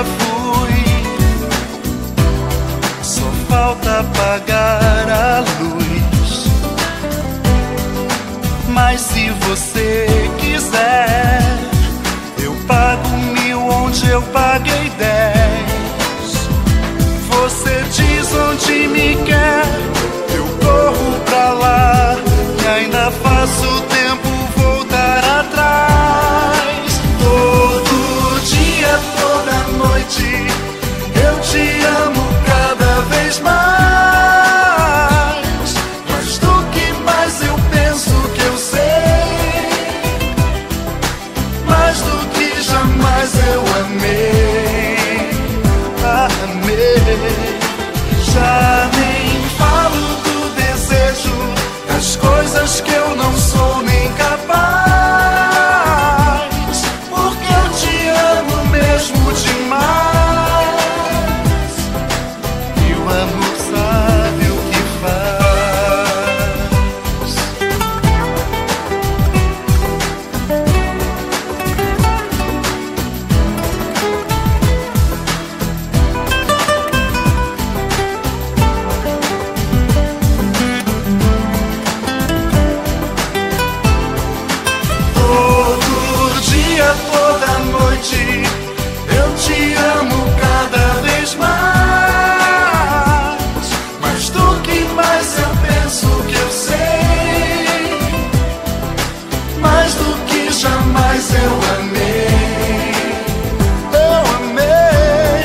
já fui. Só falta apagar a luz. Mas se você quiser, eu pago 1000 onde eu paguei 10. Você diz onde me quer, eu corro pra lá, e ainda faço o tempo voltar atrás. Todo dia, toda noite, eu te amo cada vez mais. Mas do que mais eu penso que eu sei, mais do que jamais eu amei. Amei. Já nem falo do desejo, das coisas que eu não sou nem capaz. Porque eu te amo mesmo demais. E o amor sabe o que faz. Todo dia, toda noite, eu te amo cada vez mais. Mas do que mais eu penso que eu sei, mais do que jamais eu amei. Eu amei.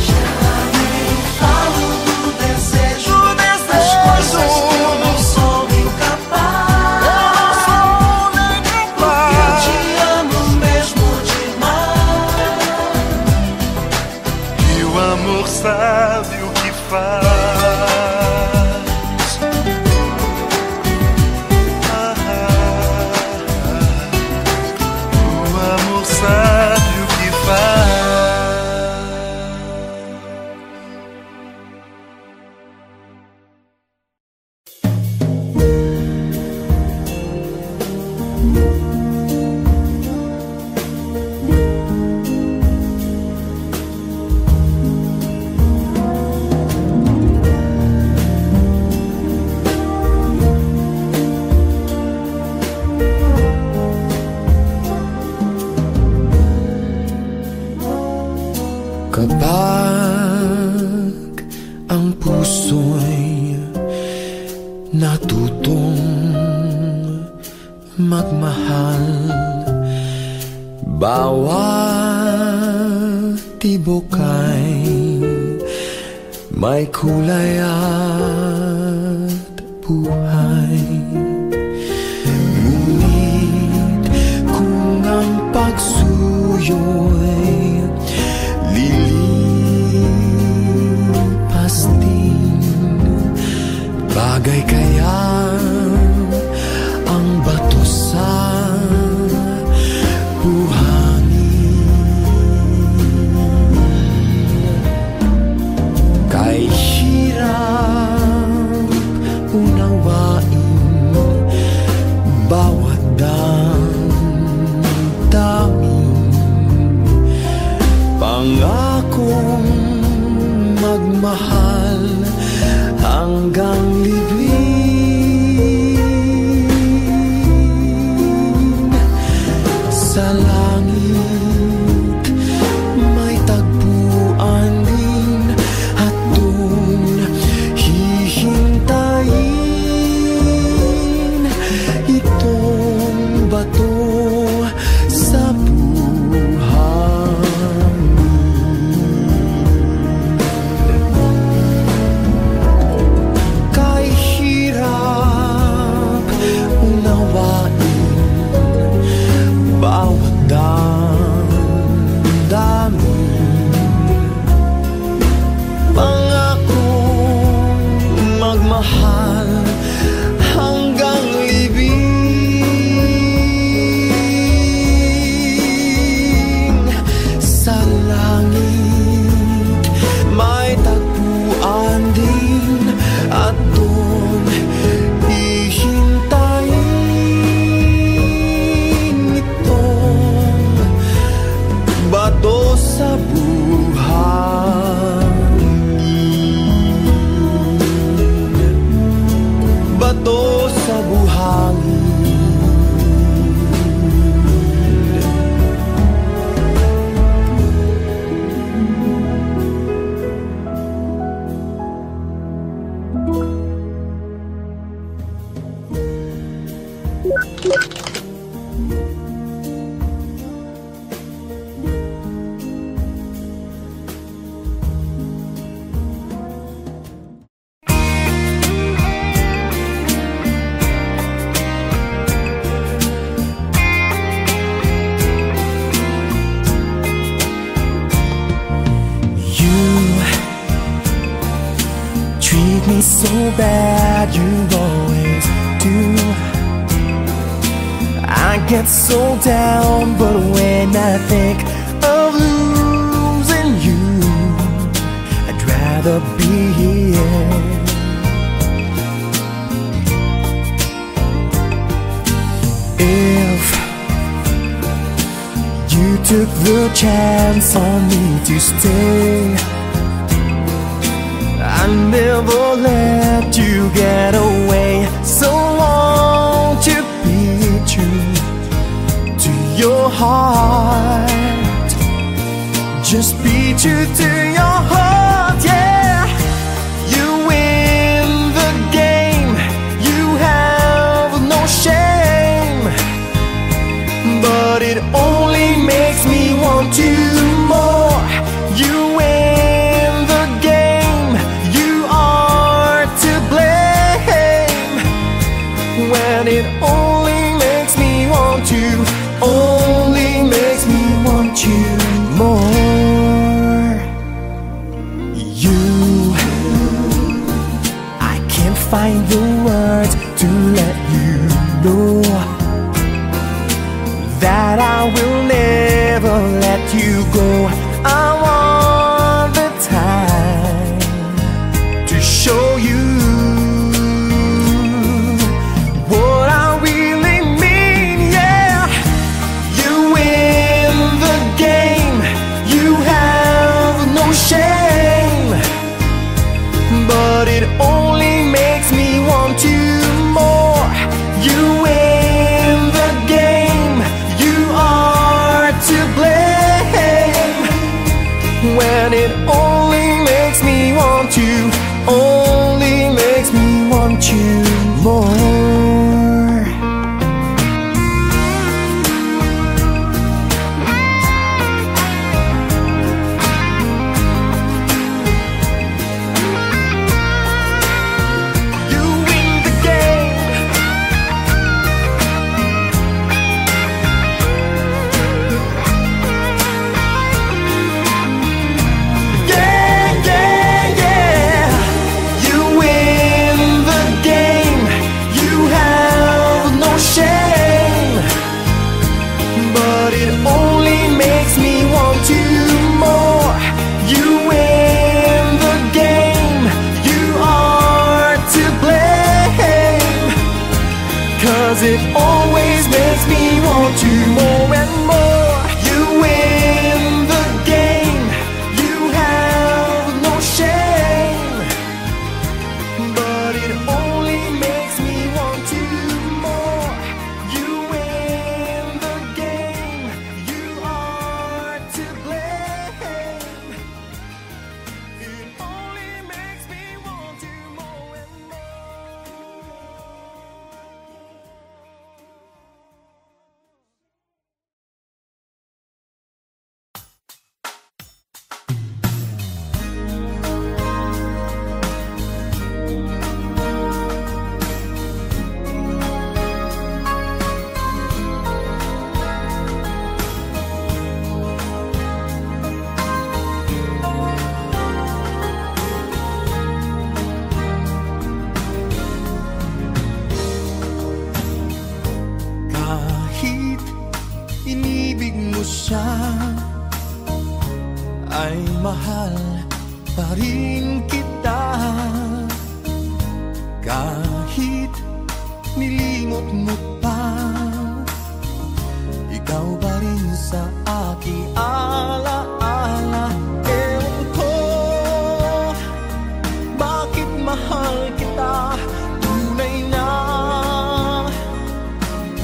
Já nem falo do desejo, das coisas que eu não sou incapaz. Porque eu te amo mesmo demais. E o amor sabe o que faz. O amor sabe o que faz. Kapag ang puso'y natutong magmahal, bawat tibok ay may kulay at buhay. Ngunit kung ang pagsuyo'y lilipas din, bagay kaya ang bato sa buhangin. Kay hirap unawain bawat damdamin, pangakong magmahal hanggang libing. Sa langit may tagpuan din at doon hihintayin itong bato sa buhangin. You treat me so bad, you always do. I get so down, but when I think of losing you, I'd rather be here. If you took the chance on me to stay, I never let you get away. So won't you be true to your heart? Just be true to your heart, yeah. You win the game, you have no shame, but it only makes me want you more. You win the game, you are to blame, when it only makes me want you, only makes me want you more. You, I can't find the words to let you know that I will never let you go. I want the time to show you what I really mean, yeah. You win the game, you have no shame, but it only makes me want you more. You win the game, you are to blame, when it only makes me want you, only makes me want you more. You win the game, yeah, yeah, yeah. You win the game, you have no shame, but it only makes me want you more. You win the game, you are to blame, 'cause it always makes me want you more and more. You win the game, you have no shame, but it only makes me want you more. You win the game, you are to blame, it only makes me want you more and more. Kahit inibig mo siya, ay mahal pa rin kita. Kahit nilimot mo pa, ikaw pa rin sa aking alaala. Ewan ko bakit mahal kita, tunay na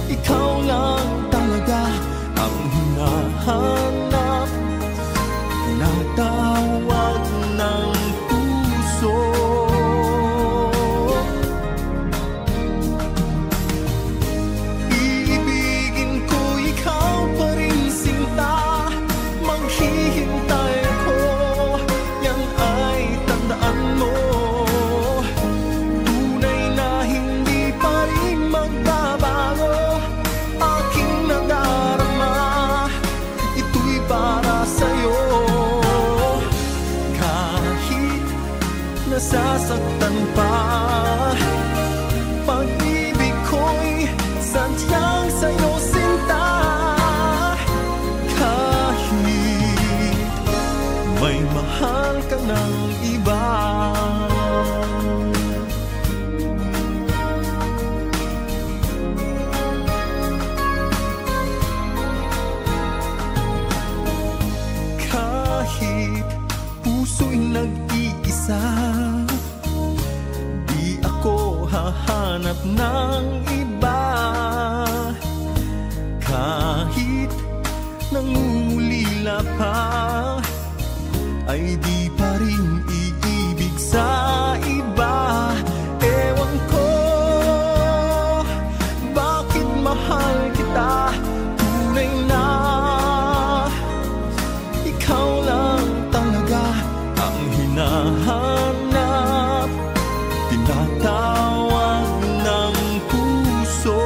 ikaw lang talaga ang hinahanap, tinatawag ng nasasaktan pa. Pag-ibig ko'y sadyang sa'yo sinta, kahit may mahal ka ng iba. Kahit puso'y nag-iisa, di ako hahanap ng iba. Kahit nangungulila pa, ay di pa rin iibig sa iba. Ewan ko bakit mahal kita, tunay na ikaw lang talaga ang hinahanap, tinatawag ng puso.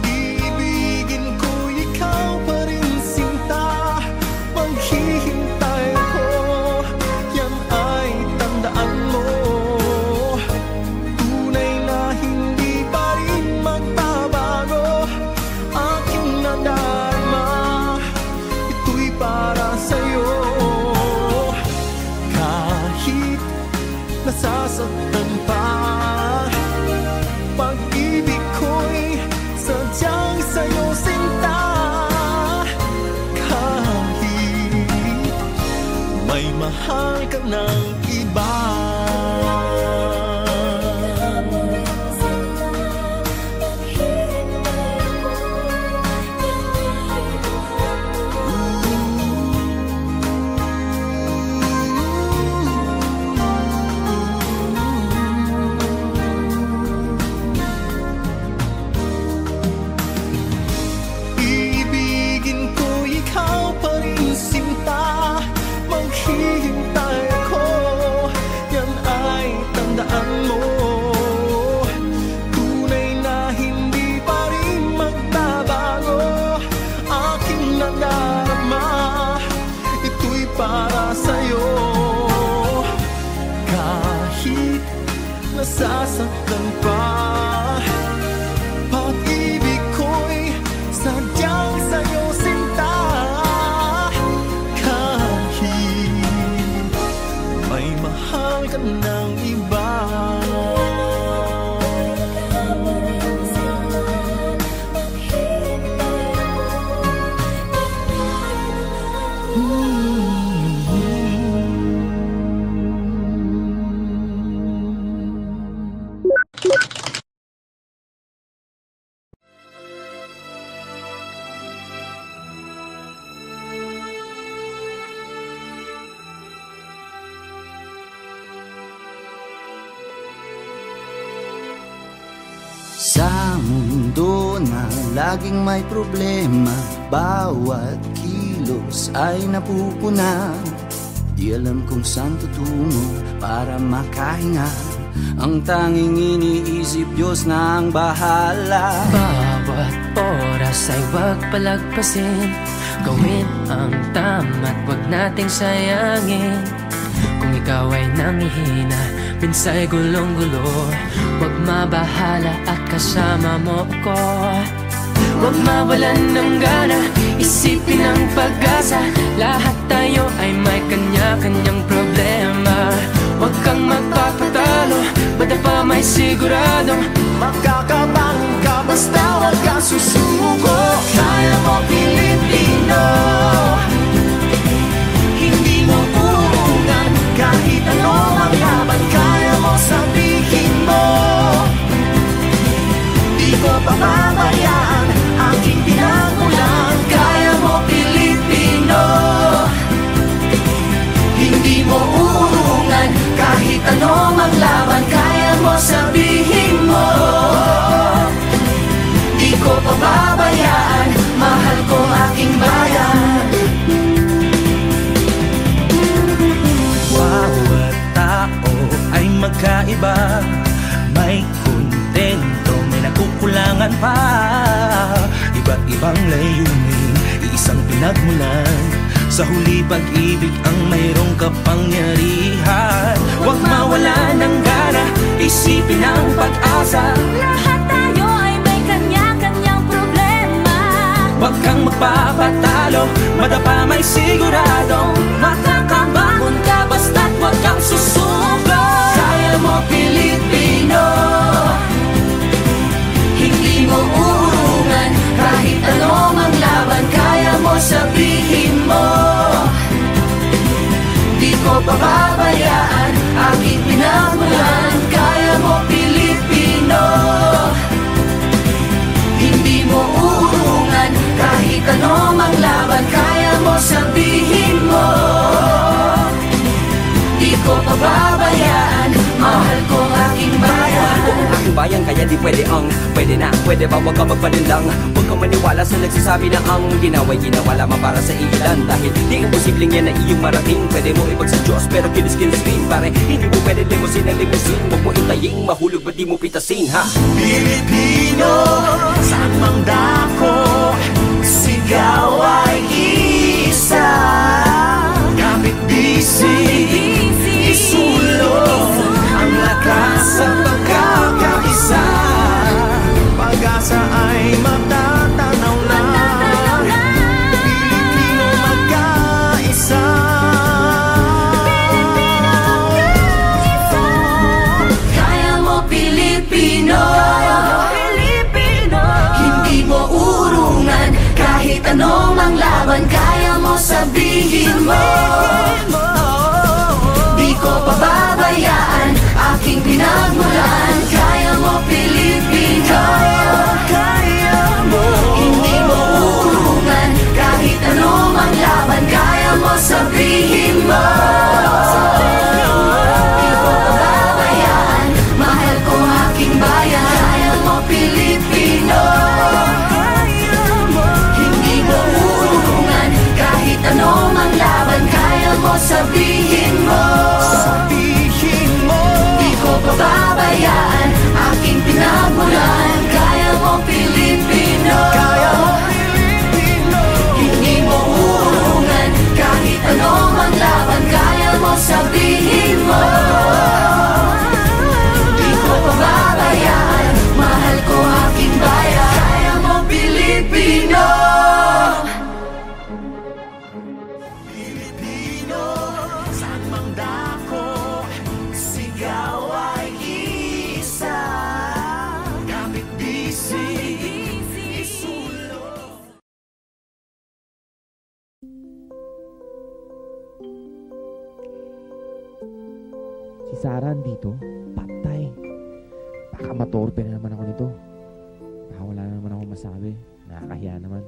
Ibigin ko ikaw pa rin sinta, maghihintay ako, yan ay tandaan mo. Tunay na hindi pa rin magbabago aking nadarama, ito'y para sa'yo. Kahit nasasaktan pa, pag-ibig ko'y sadyang sa'yo sinta. Kahit may mahal ka ng iba. Ibigin ko ikaw pa rin sinta, maghihintay ako, yan ay tandaan mo. Tunay na hindi pa rin magbabago aking nadarama, ito'y para sa'yo. Kahit nasasaktan pa, pag-ibig ko'y sadyang sa'yo sinta. Kahit may mahal ka ng iba. Sa mundo na laging may problema, bawat kilos ay napupuna. Di alam kung saan tutungo para makahinga. Ang tanging iniisip, Diyos na ang bahala. Bawat oras ay wag palagpasin, gawin ang tama't wag nating sayangin. Kung ikaw ay nangihina, pinsay gulong-gulo, wag mabahala at kasama mo ko. Wag mawalan ng gana, isipin ang pag-asa, lahat tayo ay may kanya-kanyang problema. Wag kang magpapatalo, basta pa may siguradong Magkakabangga basta wag kang susuko. Kaya mo Pilipino, hindi mo uungan, kahit ano ang laban kaya mo sabihin mo. Di ko pababayaan aking pinagmulan. Kaya mo Pilipino, hindi mo uungan, kahit ano ang laban kaya mo sabihin mo. Di ko pababayaan, mahal ko aking bayan. Bawat tao ay magkaiba, may kontento, may nakukulangan pa. Iba't ibang layunin, iisang pinagmulan. Sa huli pag-ibig ang mayroong kapangyarihan. Huwag mawala ng gana, isipin ang pag-asa. Lahat tayo ay may kanya-kanyang problema. Huwag kang magpapatalo, madapa may siguradong makakabangon ka, basta't huwag kang susuko. Kaya mo Pilipino, hindi mo uurungan. Kahit ano mang laban, kaya mo sabihin mo. Di ko pababayaan, aking pinagmulan. Kaya mo Pilipino, hindi mo uurungan. Kahit ano mang laban, kaya mo sabihin mo. Di ko pababayaan, mahal ko aking bayan. Aking bayan kaya di pwede pwede ba wag ka magpalinlang. Huwag kang maniwala sa nagsasabi na ang ginawa'y ginawa lamang para sa ilan. Dahil di imposibleng yan na iyong marating. Pwede mo ibag sa Diyos pero kinis-kinis rin. Pare hindi mo pwede limusin ang limusin. Huwag mo itaying mahulog ba't di mo pitasin ha. Pilipino, saan mang dako, sigaw ay isa. Kapit bisig, isulong ang lakas sa pagkakaisa. Pag-asa ay matatanaw na, Pilipino magkaisa. Kaya mo Pilipino, hindi mo urungan. Kahit ano mang laban, kaya mo sabihin mo. Di ko pababayaan, aking pinagmulan. Kaya mo Pilipino, hindi mo urungan. Kahit ano mang laban, kaya mo sabihin mo. Di ko pababayaan, mahal ko aking bayan. Kaya mo Pilipino, hindi mo urungan. Kahit ano mang laban, kaya mo sabihin mo. Di ko pababayaan, aking pinagmulan. Kaya mo Pilipino, hindi mo urungan. Kahit ano mang laban, kaya mo sabihin mo. Di ko pababayaan, mahal ko aking bayan. Kaya mo Pilipino. Pilipino, saan mang dako, sigaw ay isa. Kapit bisig, isulong. Si Sarah andito? Patay. Baka matorpe na naman ako nito. Baka wala na naman ako masabi. Nakakahiya naman.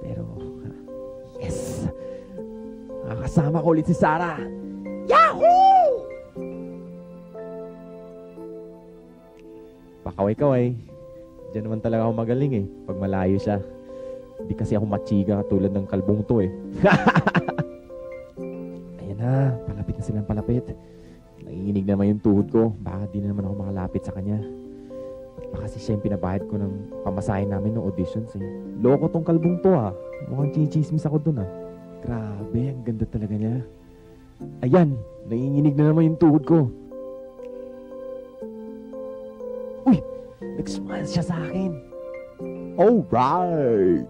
Pero, yes! Nakakasama ko ulit si Sarah! Yahoo! Pakaway-kaway. Diyan naman talaga ako magaling eh. Pag malayo siya. Hindi kasi ako machiga katulad ng kalbong to eh. Ayan na. Palapit na silang palapit. Nanginginig naman yung tuhod ko. Baka di na naman ako makalapit sa kanya. At baka kasi siya yung pinabahid ko ng pamasahin namin ng auditions eh. Loko tong kalbong to ah. Mukhang chichismis ako dun ah. Grabe, ang ganda talaga niya. Ayan, nanginginig na naman yung tuhod ko. Uy, nag-smile siya sa akin. Alright!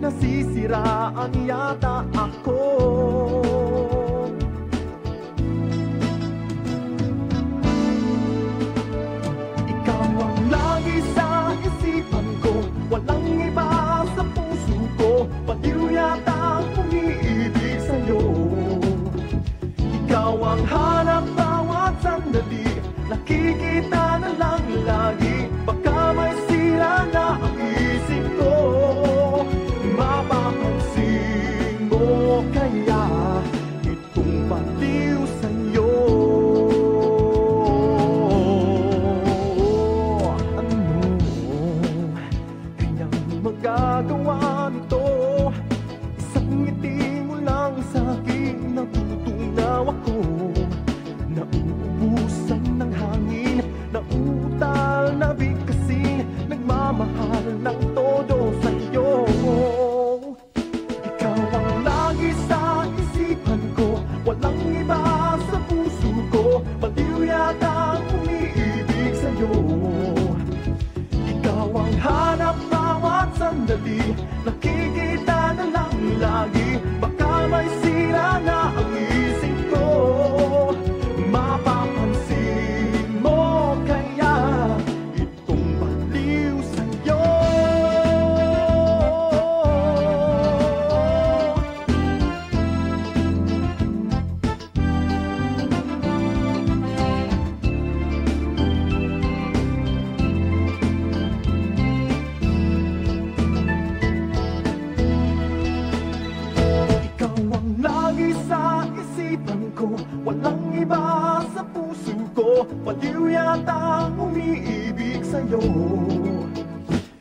nasisiraan yata ako. sandali, nakikita na lang lagi. Baka may sira na ang isip ko, mapapansin mo kaya itong baliw sa'yo. Walang iba sa puso ko, baliw yata ang umiibig sa'yo.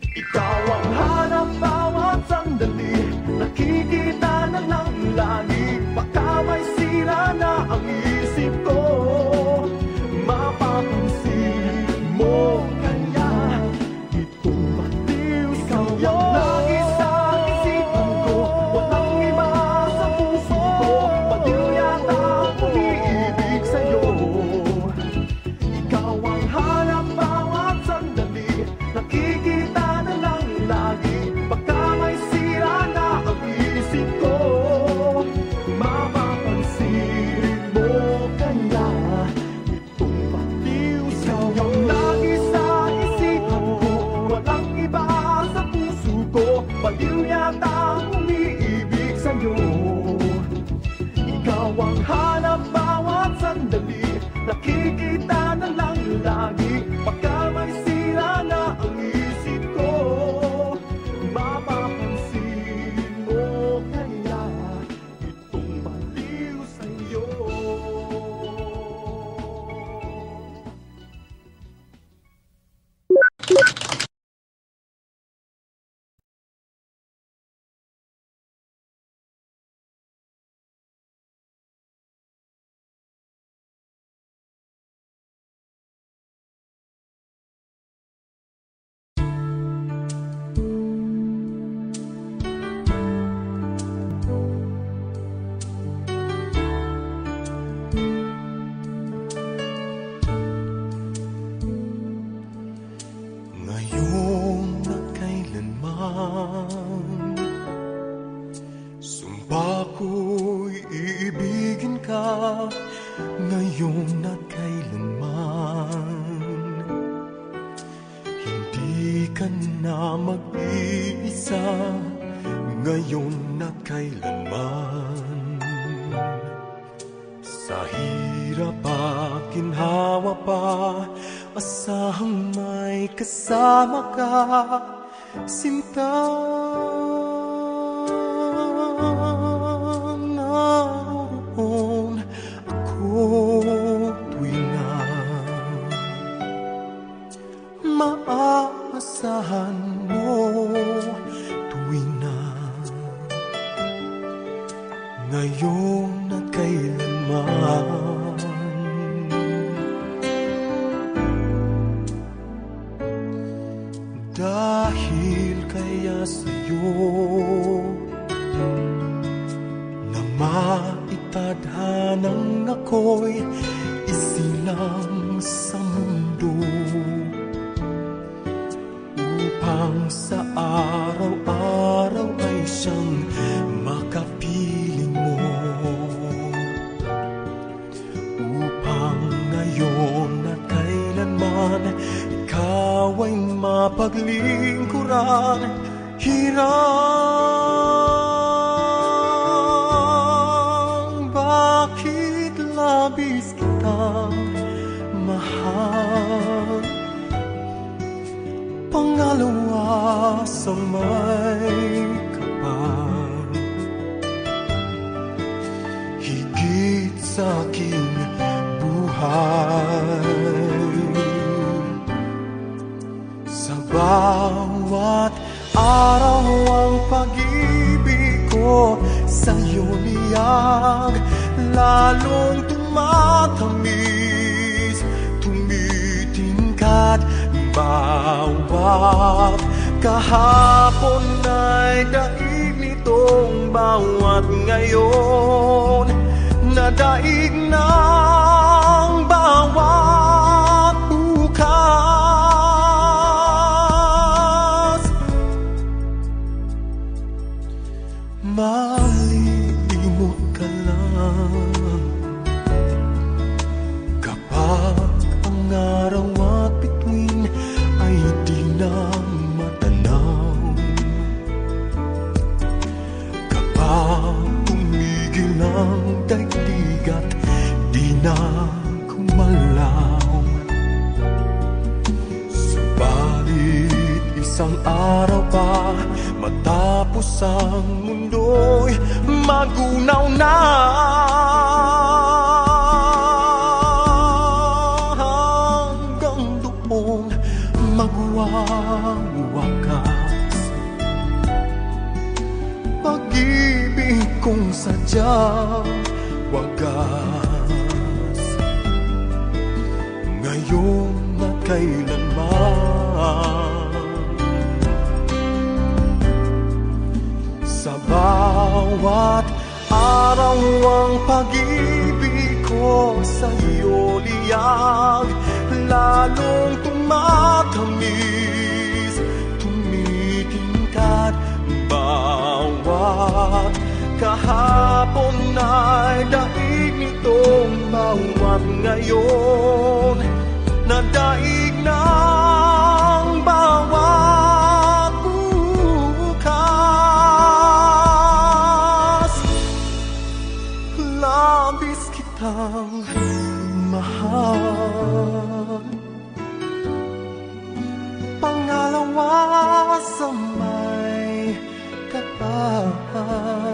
Ikaw ang hanap bawat sandali, nakikita na lang lagi. Baka may sira na ang isip ko, mapapansin mo kaya itong baliw sa'yo. Ikaw ang lagi sa isipan ko, walang iba sa puso ko, baliw yata umiibig sa'yo. Ikaw ang hanap bawat sandali, nakikita na lang lagi. Baka may sira na ang isip ko, mapapansin mo kaya itong baliw sa'yo. Ikaw ang lagi sa isipan ko, walang iba sa puso ko, baliw yata umiibig sa'yo. Ikaw ang hanap bawat sandali, nakikita na lang lagi. Baka may sira na ang isip ko, mapapansin mo kaya itong baliw sa'yo. Ngayon at kailanman, sumpa ko'y iibigin ka. Ngayon at kailanman, hindi ka na mag-iisa. Ngayon at kailanman, sa hirap at ginhawa pa, asahang may kasama ka, sinta. Naroon ako tuwing na maaasahan mo, tuwing na ngayon at kailanman. Dahil kaya sa'yo na maitadhanang ako'y isilang sa mundo, upang sa araw-araw ay siyang makapiling mo, upang ngayon at kailanman ikaw ay mapaglingkuran. Hirang bakit labis kitang mahal, pangalawa sa may kapal, higit sa aking buhay. Sa bawat araw ang pag-ibig ko sa'yo niyang lalong tumatamis, tumitingkat. Bawat kahapon ay daig nitong bawat ngayon, na daig ng bawat bukas. Isang araw pa matapos ang mundo'y magunaw na. Hanggang doon magwawakas pag-ibig kong sadyang wagas. Ngayon at kailanman, sa bawat araw ang pag-ibig ko sa iyo liyag, lalong tumatamis, tumitingkat. Bawat kahapon ay daig nitong bawat ngayon, na daig ng bawat bukas. Labis kitang mahal, pangalawa sa may katahan.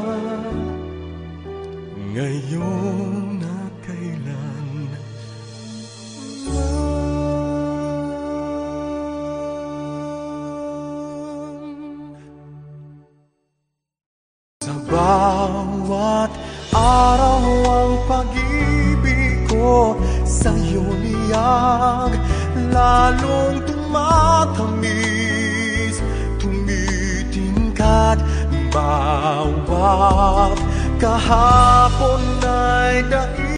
Ngayon at kailan sa bawat araw ang pag-ibig ko sa'yo niyag, lalong tumatamis, tumitingkat. Bawat kahapon ay daig